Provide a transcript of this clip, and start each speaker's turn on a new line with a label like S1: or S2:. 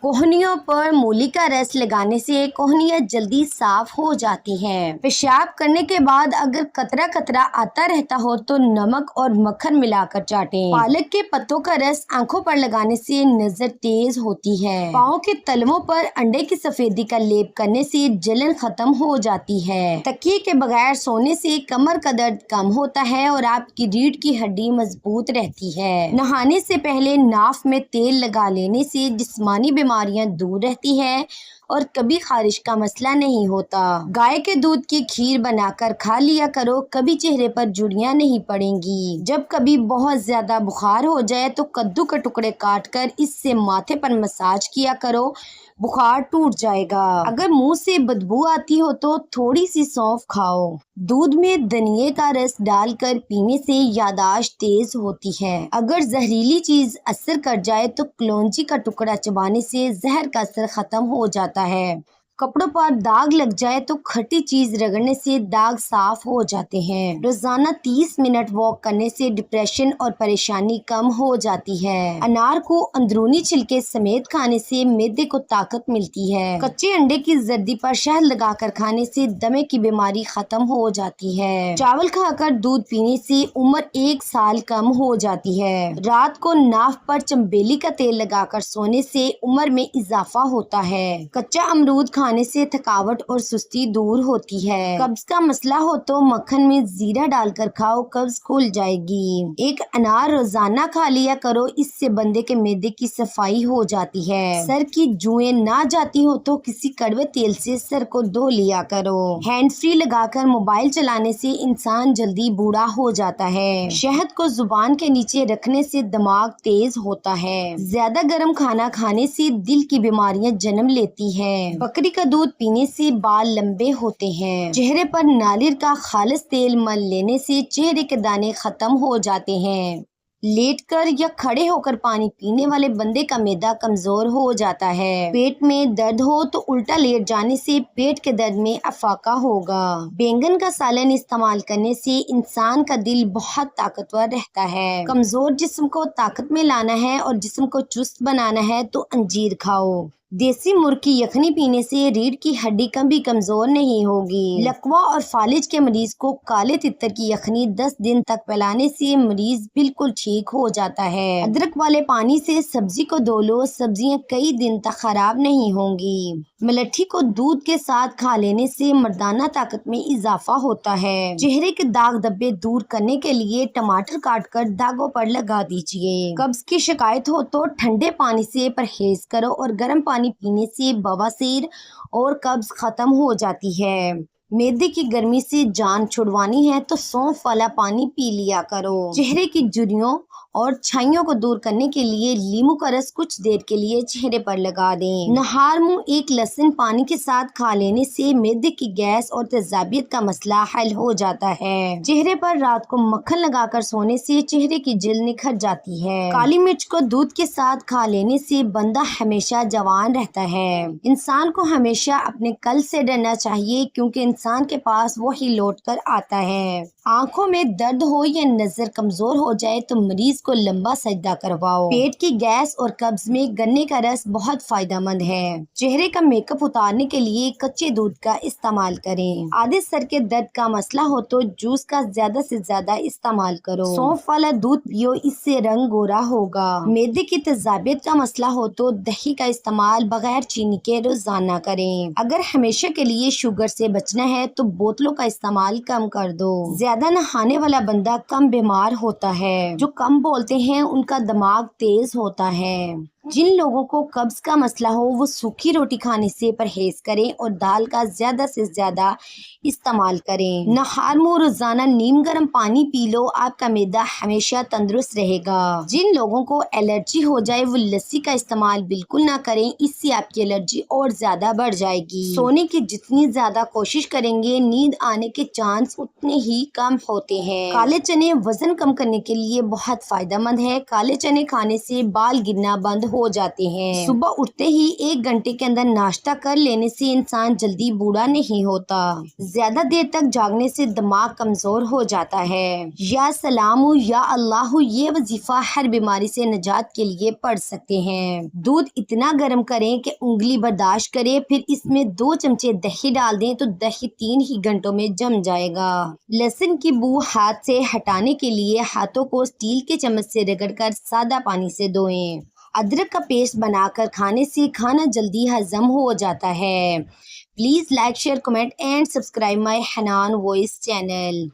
S1: कोहनियों पर मूली का रस लगाने से कोहनियाँ जल्दी साफ हो जाती हैं। पेशाब करने के बाद अगर कतरा कतरा आता रहता हो तो नमक और मक्खन मिलाकर चाटें। पालक के पत्तों का रस आंखों पर लगाने से नजर तेज होती है। पाँव के तलवों पर अंडे की सफेदी का लेप करने से जलन खत्म हो जाती है। तकिए के बगैर सोने से कमर का दर्द कम होता है और आपकी रीढ़ की हड्डी मजबूत रहती है। नहाने से पहले नाफ में तेल लगा लेने से जिस्मानी बीमारियां दूर रहती है और कभी खारिश का मसला नहीं होता। गाय के दूध की खीर बनाकर खा लिया करो, कभी चेहरे पर झुर्रियां नहीं पड़ेंगी। जब कभी बहुत ज्यादा बुखार हो जाए तो कद्दू के टुकड़े काट कर इससे माथे पर मसाज किया करो, बुखार टूट जाएगा। अगर मुंह से बदबू आती हो तो थोड़ी सी सौंफ खाओ। दूध में धनिये का रस डालकर पीने से यादाश्त तेज होती है। अगर जहरीली चीज असर कर जाए तो कलौंजी का टुकड़ा चबाने से जहर का असर खत्म हो जाता है। कपड़ों पर दाग लग जाए तो खट्टी चीज रगड़ने से दाग साफ हो जाते हैं। रोजाना 30 मिनट वॉक करने से डिप्रेशन और परेशानी कम हो जाती है। अनार को अंदरूनी छिलके समेत खाने से मैदे को ताकत मिलती है। कच्चे अंडे की जर्दी पर शहद लगाकर खाने से दमे की बीमारी खत्म हो जाती है। चावल खाकर दूध पीने से उम्र 1 साल कम हो जाती है। रात को नाफ पर चंबेली का तेल लगाकर सोने से उम्र में इजाफा होता है। कच्चा अमरूद खाने से थकावट और सुस्ती दूर होती है। कब्ज का मसला हो तो मक्खन में जीरा डालकर खाओ, कब्ज खुल जाएगी। एक अनार रोजाना खा लिया करो, इससे बंदे के मैदे की सफाई हो जाती है। सर की जुएं ना जाती हो तो किसी कड़वे तेल से सर को धो लिया करो। हैंड फ्री लगाकर मोबाइल चलाने से इंसान जल्दी बूढ़ा हो जाता है। शहद को जुबान के नीचे रखने से दिमाग तेज होता है। ज्यादा गर्म खाना खाने से दिल की बीमारियां जन्म लेती हैं। बकरी का दूध पीने से बाल लंबे होते हैं। चेहरे पर नारियल का खालिस तेल मल लेने से चेहरे के दाने खत्म हो जाते हैं। लेटकर या खड़े होकर पानी पीने वाले बंदे का मैदा कमजोर हो जाता है। पेट में दर्द हो तो उल्टा लेट जाने से पेट के दर्द में अफाका होगा। बैंगन का सालन इस्तेमाल करने से इंसान का दिल बहुत ताकतवर रहता है। कमजोर जिस्म को ताकत में लाना है और जिस्म को चुस्त बनाना है तो अंजीर खाओ। देसी मुर्ग की यखनी पीने से रीढ़ की हड्डी कभी कमजोर नहीं होगी। लकवा और फालिज के मरीज को काले तितर की यखनी 10 दिन तक पिलाने से मरीज बिल्कुल ठीक हो जाता है। अदरक वाले पानी से सब्जी को धो लो, सब्जियां कई दिन तक खराब नहीं होंगी। मलट्ठी को दूध के साथ खा लेने से मर्दाना ताकत में इजाफा होता है। चेहरे के दाग धब्बे दूर करने के लिए टमाटर काटकर दागों पर लगा दीजिए। कब्ज की शिकायत हो तो ठंडे पानी से परहेज करो और गर्म पानी पीने से बवासीर और कब्ज खत्म हो जाती है। मैदे की गर्मी से जान छुड़वानी है तो सौंफ वाला पानी पी लिया करो। चेहरे की झुर्रियों और छाइयों को दूर करने के लिए नींबू का रस कुछ देर के लिए चेहरे पर लगा दें। नहार मुंह एक लहसुन पानी के साथ खा लेने से मैदे की गैस और तेजाबियत का मसला हल हो जाता है। चेहरे पर रात को मक्खन लगाकर सोने से चेहरे की जल्द निखर जाती है। काली मिर्च को दूध के साथ खा लेने से बंदा हमेशा जवान रहता है। इंसान को हमेशा अपने कल से डरना चाहिए क्योंकि इंसान के पास वही लौट कर आता है। आंखों में दर्द हो या नजर कमजोर हो जाए तो मरीज को लंबा सजदा करवाओ। पेट की गैस और कब्ज में गन्ने का रस बहुत फायदेमंद है। चेहरे का मेकअप उतारने के लिए कच्चे दूध का इस्तेमाल करें। आधे सर के दर्द का मसला हो तो जूस का ज्यादा से ज्यादा इस्तेमाल करो। सौंफ वाला दूध पियो, इससे रंग गोरा होगा। मैदे की तेजाबियत का मसला हो तो दही का इस्तेमाल बगैर चीनी के रोजाना करें। अगर हमेशा के लिए शुगर से बचना है तो बोतलों का इस्तेमाल कम कर दो। ज्यादा नहाने वाला बंदा कम बीमार होता है। जो कम बोलते हैं उनका दिमाग तेज होता है। जिन लोगों को कब्ज का मसला हो वो सूखी रोटी खाने से परहेज करें और दाल का ज्यादा से ज्यादा इस्तेमाल करें। नहार मुंह रोजाना नीम गर्म पानी पी लो, आपका मैदा हमेशा तंदुरुस्त रहेगा। जिन लोगों को एलर्जी हो जाए वो लस्सी का इस्तेमाल बिल्कुल ना करें, इससे आपकी एलर्जी और ज्यादा बढ़ जाएगी। सोने की जितनी ज्यादा कोशिश करेंगे नींद आने के चांस उतने ही कम होते हैं। काले चने वजन कम करने के लिए बहुत फायदेमंद है। काले चने खाने से बाल गिरना बंद ہو جاتے ہیں۔ صبح اٹھتے ہی 1 گھنٹے کے اندر ناشتہ کر لینے سے انسان جلدی بوڑھا نہیں ہوتا۔ زیادہ دیر تک جاگنے سے دماغ کمزور ہو جاتا ہے۔ یا سلام یا اللہ یہ وظیفہ ہر بیماری سے نجات کے لیے پڑھ سکتے ہیں۔ دودھ اتنا گرم کریں کہ انگلی برداشت کرے، پھر اس میں 2 چمچے دہی ڈال دیں تو دہی 3 ہی گھنٹوں میں جم جائے گا۔ لہسن کی بو ہاتھ سے ہٹانے کے لیے ہاتھوں کو اسٹیل کے چمچ سے رگڑ کر سادہ پانی سے دھوئیں۔ ادرک کا پیسٹ بنا کر کھانے سے کھانا جلدی ہضم ہو جاتا ہے۔ Please like, share, comment and subscribe my Hanan voice channel.